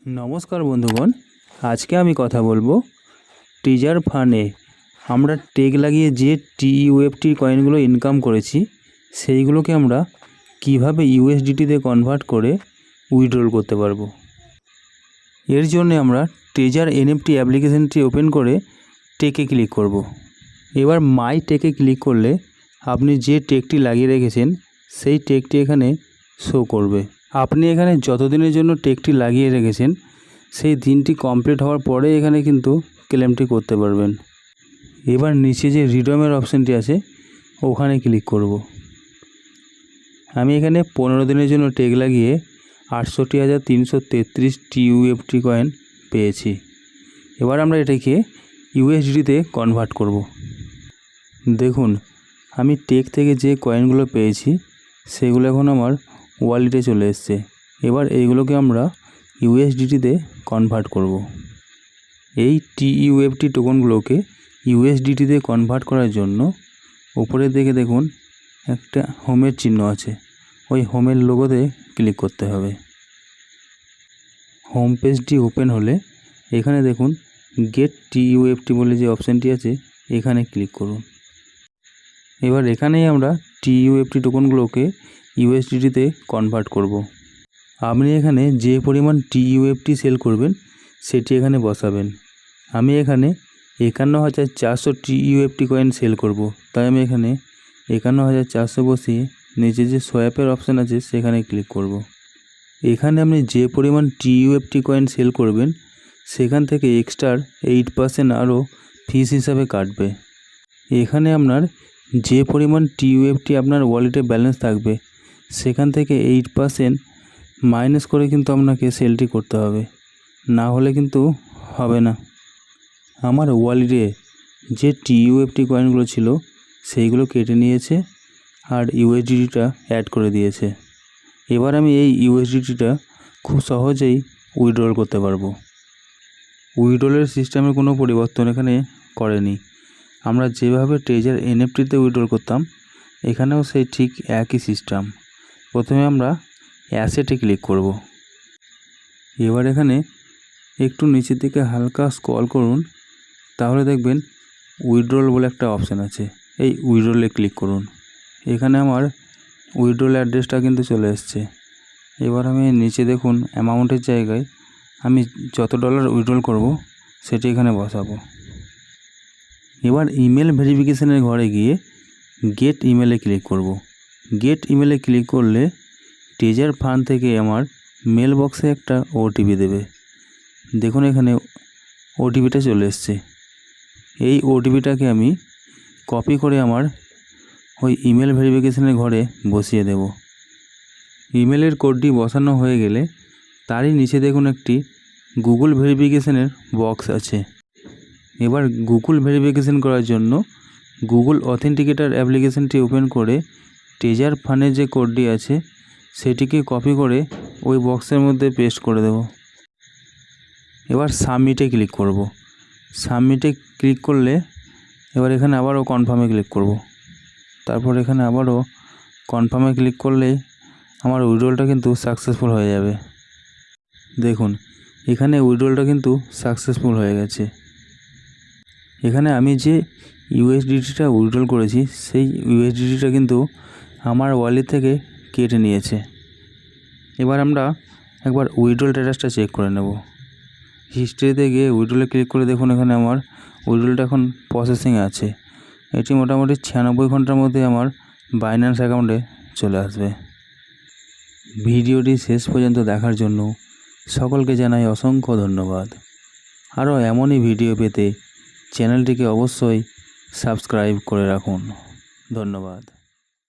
নমস্কার বন্ধুগণ, আজকে আমি কথা বলবো ট্রেজার ফান্ডে আমরা টেক লাগিয়ে যে TUFT কয়েনগুলো ইনকাম করেছি সেইগুলোকে আমরা কিভাবে USDTতে কনভার্ট করে উইথড্রল করতে পারবো। এর জন্য আমরা ট্রেজার NFT অ্যাপ্লিকেশনটি ওপেন করে টেকে ক্লিক করব। এবার মাই টেকে ক্লিক করলে আপনি যে টেকটি লাগিয়ে রেখেছেন সেই টেকটি এখানে শো করবে। আপনি এখানে যতদিনের জন্য টেকটি লাগিয়ে রেখেছেন সেই দিনটি কমপ্লিট হওয়ার পরে এখানে কিন্তু ক্লেমটি করতে পারবেন। এবার নিচে যে রিডমের অপশানটি আছে ওখানে ক্লিক করব। আমি এখানে 15 দিনের জন্য টেক লাগিয়ে 68,333 TUFT কয়েন পেয়েছি। এবার আমরা এটাকে USDTতে কনভার্ট করব। দেখুন, আমি টেক থেকে যে কয়েনগুলো পেয়েছি সেগুলো এখন আমার ওয়ালেটে চলে এসছে। এবার এইগুলোকে আমরা USDTতে কনভার্ট করব। এই TUFT টোকনগুলোকে USDTতে কনভার্ট করার জন্য উপরের দিকে দেখুন একটা হোমের চিহ্ন আছে, ওই হোমের লোগোতে ক্লিক করতে হবে। হোম পেজটি ওপেন হলে এখানে দেখুন গেট TUFT বলে যে অপশানটি আছে এখানে ক্লিক করুন। এবার এখানেই আমরা TUFT টোকনগুলোকে USDTতে কনভার্ট করব। আপনি এখানে যে পরিমাণ TUFT সেল করবেন সেটি এখানে বসাবেন। আমি এখানে 51,400 TUFT কয়েন সেল করব, তাই আমি এখানে 51,400 বসিয়ে নিচে যে সোয়াপের অপশান আছে সেখানে ক্লিক করব। এখানে আপনি যে পরিমাণ TUFT কয়েন সেল করবেন সেখান থেকে এক্সট্রা 8% আরও ফিস হিসাবে কাটবে। এখানে আপনার যে পরিমাণ TUFT আপনার ওয়ালেটে ব্যালেন্স থাকবে সেখান থেকে 8% মাইনাস করে কিন্তু আপনাকে সেলটি করতে হবে, না হলে কিন্তু হবে না। আমার ওয়ালেটে যে TUFT কয়েনগুলো ছিল সেইগুলো কেটে নিয়েছে আর USDTটা অ্যাড করে দিয়েছে। এবার আমি এই USDTটা খুব সহজেই উইথড্রল করতে পারবো। উইথড্রলের সিস্টেমের কোনো পরিবর্তন এখানে করেনি। আমরা যেভাবে ট্রেজার NFTতে উইথড্রল করতাম এখানেও সেই ঠিক একই সিস্টেম। প্রথমে আমরা অ্যাসেটে ক্লিক করব। এবার এখানে একটু নিচের দিকে হালকা স্ক্রল করুন, তাহলে দেখবেন উইথড্রল বলে একটা অপশান আছে, এই উইথড্রলে ক্লিক করুন। এখানে আমার উইথড্রল অ্যাড্রেসটা কিন্তু চলে এসছে। এবার আমি নিচে দেখুন অ্যামাউন্টের জায়গায় আমি যত ডলার উইথড্রল করব সেটি এখানে বসাবো। এবার ইমেল ভেরিফিকেশনের ঘরে গিয়ে গেট ইমেলে ক্লিক করব। গেট ইমেলে ক্লিক করলে ট্রেজার ফান্ড থেকে আমার মেল বক্সে একটা OTP দেবে। দেখুন এখানে OTPটা চলে এসছে। এই OTPটাকে আমি কপি করে আমার ওই ইমেল ভেরিফিকেশনের ঘরে বসিয়ে দেব। ইমেলের কোডটি বসানো হয়ে গেলে তারই নিচে দেখুন একটি গুগল ভেরিফিকেশনের বক্স আছে। এবার গুগল ভেরিফিকেশন করার জন্য গুগল অথেন্টিকেটর অ্যাপ্লিকেশনটি ওপেন করে ট্রেজার ফান্ডের যে কোডটি আছে সেটিকে কপি করে ওই বক্সের মধ্যে পেস্ট করে দেব। এবার সাবমিটে ক্লিক করব। সাবমিটে ক্লিক করলে এবার এখানে আবারও কনফার্মে ক্লিক করব। তারপর এখানে আবারও কনফার্মে ক্লিক করলে আমার উইথড্রলটা কিন্তু সাকসেসফুল হয়ে যাবে। দেখুন এখানে উইথড্রলটা কিন্তু সাকসেসফুল হয়ে গেছে। এখানে আমি যে USDTটা উইথড্রল করেছি সেই USDTটা কিন্তু আমার ওয়ালেট থেকে কেটে নিয়েছে। এবার আমরা একবার উইথড্রল স্ট্যাটাসটা চেক করে নেব। হিস্ট্রিতে গিয়ে উইথড্রলে ক্লিক করে দেখুন এখানে আমার উইথড্রলটা এখন প্রসেসিংয়ে আছে। এটি মোটামুটি 96 ঘন্টার মধ্যে আমার বাইন্যান্স অ্যাকাউন্টে চলে আসবে। ভিডিওটি শেষ পর্যন্ত দেখার জন্য সকলকে জানাই অসংখ্য ধন্যবাদ। আরও এমনই ভিডিও পেতে চ্যানেলটিকে অবশ্যই সাবস্ক্রাইব করে রাখুন। ধন্যবাদ।